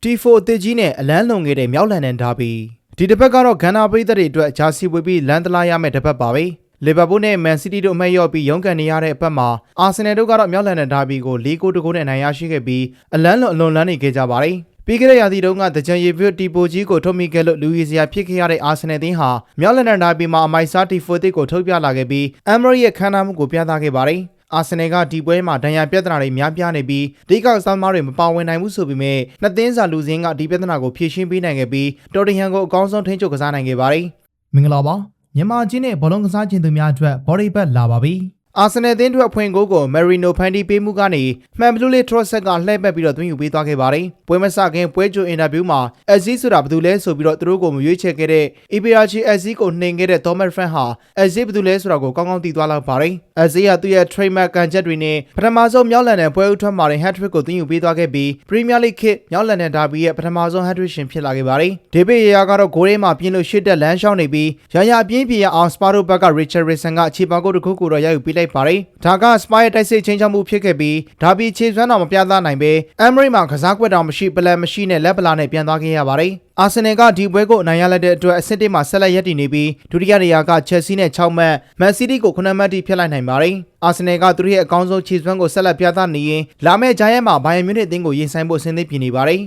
T4 အသစ်ကြီးနဲ့အလန်းလုံခဲ့တဲ့မြောက်လန်ဒန်ဒါဘီဒီတစ်ပတ်ကတော့ဂန်နာပရိသတ်တွေအတွက်ဂျာစီဝေပြီးလန်တလာရမယ့်တစ်ပတ်ပါပဲလီဗာပူးနဲ့မန်စီးတီးတို့အမှတ်လျော့ပြီးရုန်းကန်နေရတဲ့အပတ်မှာအာဆင်နယ်တို့ကတော့မြောက်လန်ဒန်ဒါဘီကို4-2နဲ့အနိုင်ရရှိခဲ့ပြီးအလန်းလုံအလွန်လန်းနေခဲ့ကြပါတယ်ပြီးခဲ့တဲ့ရာသီတုန်းကတကြံရီဗစ်တီပိုကြီးကိုထုတ်မိခဲ့လို့လူရီစရာဖြစ်ခဲ့ရတဲ့အာဆင်နယ်သင်းဟာမြောက်လန်ဒန်ဒါဘီမှာအမိုက်စားတီ4တစ်ကိုထုတ်ပြလာခဲ့ပြီးအမ်မရီရဲ့ခန်းနာမှုကိုပြသခဲ့ပါတယ်အာဆင်နယ်ကဒီပွဲမှာဒဏ်ရာပြဿနာတွေများပြားနေပြီးဒီကစားသမားတွေမပါဝင်နိုင်ဘူးဆိုပေမဲ့နှစ်သင်းစာလူစင်းကဒီပြဿနာကိုဖြေရှင်းပေးနိုင်ခဲ့ပြီးတော်တင်ဟန်ကိုအကောင်းဆုံးထိန်းချုပ်ကစားနိုင်ခဲ့ပါတယ်မင်္ဂလာပါမြန်မာချင်းနဲ့ဘောလုံးကစားခြင်းသူများအတွက်ဘော်ဒီဘက်လာပါပြီအာဆင်နယ်သင်းအတွက်ဖွင့်ဂိုးကိုမယ်ရီနိုဖန်တီပေးမှုကနေမှန်ဘလူးလေးထရော့ဆက်ကလှည့်ပတ်ပြီးတော့သွင်းယူပေးသွားခဲ့ပါတယ်။ပွဲမစခင်ပွဲကြိုအင်တာဗျူးမှာအက်ဇီဆိုတာဘယ်သူလဲဆိုပြီးတော့သူတို့ကိုမရွေးချယ်ခဲ့တဲ့ EPRG အက်ဇီကိုနှင်ခဲ့တဲ့သောမတ်ဖရန့်ဟာအက်ဇီဘယ်သူလဲဆိုတာကိုကောင်းကောင်းသိသွားလောက်ပါတယ်။အက်ဇီကသူ့ရဲ့ trademark ကန်ချက်တွေနဲ့ပထမဆုံးမြောက်လန်ဒန်ပွဲဥထွက်မှာတဲ့ hat-trick ကိုသွင်းယူပေးသွားခဲ့ပြီး Premier League ခေတ်မြောက်လန်ဒန်ဒါဘီရဲ့ပထမဆုံး hat-trick ရှင်ဖြစ်လာခဲ့ပါတယ်။ဒေးဗစ်ရေယာကတော့ဂိုးထဲမှာပြင်းလို့ရှစ်တက်လမ်းရှောင်းနေပြီးရာရာပြင်းပြရအောင်စပါရိုဘက်က Richarlison ကခြေပါကုတ်တစ်ခုကိုတော့ရယူပေးလိုက်ပါတယ်။ဒါကစပါရဲ့တိုက်စစ်ချင်းချမှုဖြစ်ခဲ့ပြီးဒါဘီခြေစွမ်းတော်မပြသနိုင်ပဲအမ်မရီမှာကစားကွက်တော်မရှိပလန်မရှိနဲ့လက်ပလာနဲ့ပြန်သွားခဲ့ရပါတယ်အာဆင်နယ်ကဒီပွဲကိုအနိုင်ရလိုက်တဲ့အတွက်အဆင့်1မှာဆက်လက်ရပ်တည်နေပြီးဒုတိယနေရာကချက်စီနဲ့6မှတ်မန်စီးတီးကို9မှတ်ထိဖျက်လိုက်နိုင်ပါတယ်အာဆင်နယ်ကသူတို့ရဲ့အကောင်းဆုံးခြေစွမ်းကိုဆက်လက်ပြသနေရင်လာမယ့်ဂျိုင်းယန်မှာဘိုင်ယန်မြူနစ်အသင်းကိုရင်ဆိုင်ဖို့အဆင်သင့်ပြင်နေပါတယ်